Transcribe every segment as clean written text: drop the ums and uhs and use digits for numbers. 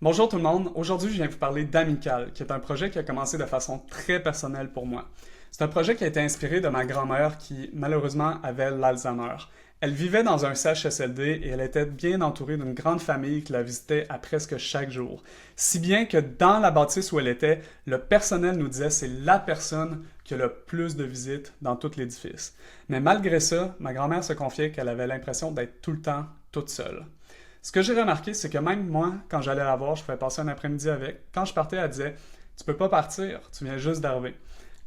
Bonjour tout le monde, aujourd'hui je viens vous parler d'Amical, qui est un projet qui a commencé de façon très personnelle pour moi. C'est un projet qui a été inspiré de ma grand-mère qui malheureusement avait l'Alzheimer. Elle vivait dans un CHSLD et elle était bien entourée d'une grande famille qui la visitait à presque chaque jour. Si bien que dans la bâtisse où elle était, le personnel nous disait c'est la personne qui a le plus de visites dans tout l'édifice. Mais malgré ça, ma grand-mère se confiait qu'elle avait l'impression d'être tout le temps toute seule. Ce que j'ai remarqué, c'est que même moi, quand j'allais la voir, je pouvais passer un après-midi avec. Quand je partais, elle disait « Tu peux pas partir, tu viens juste d'arriver ».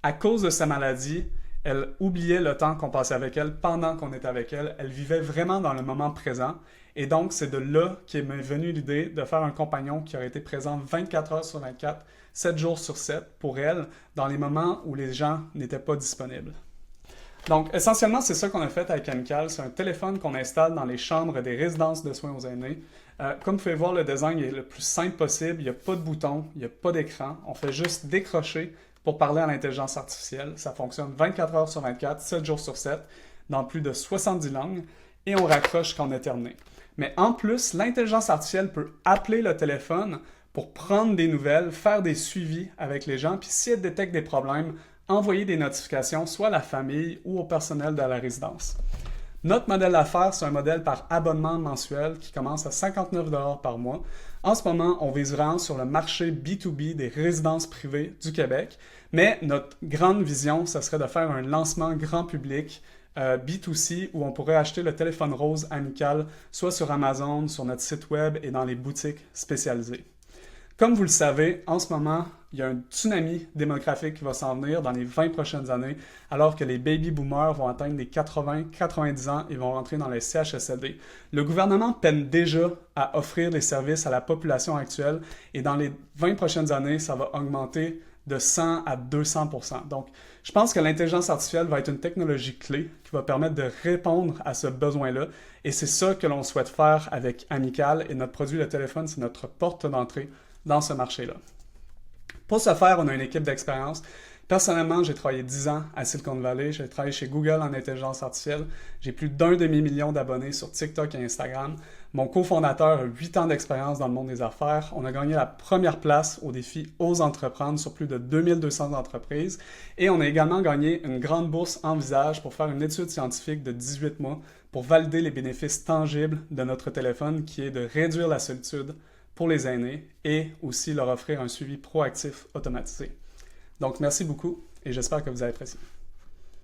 À cause de sa maladie, elle oubliait le temps qu'on passait avec elle pendant qu'on était avec elle. Elle vivait vraiment dans le moment présent. Et donc, c'est de là qu'est m'est venue l'idée de faire un compagnon qui aurait été présent 24 heures sur 24, 7 jours sur 7 pour elle, dans les moments où les gens n'étaient pas disponibles. Donc, essentiellement, c'est ça qu'on a fait avec Amical. C'est un téléphone qu'on installe dans les chambres des résidences de soins aux aînés. Comme vous pouvez voir, le design est le plus simple possible. Il n'y a pas de bouton, il n'y a pas d'écran. On fait juste décrocher pour parler à l'intelligence artificielle. Ça fonctionne 24 heures sur 24, 7 jours sur 7, dans plus de 70 langues, et on raccroche quand on est terminé. Mais en plus, l'intelligence artificielle peut appeler le téléphone pour prendre des nouvelles, faire des suivis avec les gens, puis si elle détecte des problèmes, envoyer des notifications soit à la famille ou au personnel de la résidence. Notre modèle d'affaires, c'est un modèle par abonnement mensuel qui commence à 59 $ par mois. En ce moment, on vise vraiment sur le marché B2B des résidences privées du Québec, mais notre grande vision, ce serait de faire un lancement grand public B2C où on pourrait acheter le téléphone rose Amical soit sur Amazon, sur notre site web et dans les boutiques spécialisées. Comme vous le savez, en ce moment, il y a un tsunami démographique qui va s'en venir dans les 20 prochaines années, alors que les baby boomers vont atteindre les 80-90 ans et vont rentrer dans les CHSLD. Le gouvernement peine déjà à offrir des services à la population actuelle et dans les 20 prochaines années, ça va augmenter de 100 à 200%. Donc, je pense que l'intelligence artificielle va être une technologie clé qui va permettre de répondre à ce besoin-là et c'est ça que l'on souhaite faire avec Amical et notre produit de téléphone, c'est notre porte d'entrée dans ce marché-là. Pour ce faire, on a une équipe d'expérience. Personnellement, j'ai travaillé 10 ans à Silicon Valley. J'ai travaillé chez Google en intelligence artificielle. J'ai plus d'1 demi-million d'abonnés sur TikTok et Instagram. Mon cofondateur a 8 ans d'expérience dans le monde des affaires. On a gagné la première place au défi Ose entreprendre sur plus de 2200 entreprises. Et on a également gagné une grande bourse Envisage pour faire une étude scientifique de 18 mois pour valider les bénéfices tangibles de notre téléphone qui est de réduire la solitude pour les aînés et aussi leur offrir un suivi proactif automatisé. Donc, merci beaucoup et j'espère que vous avez apprécié.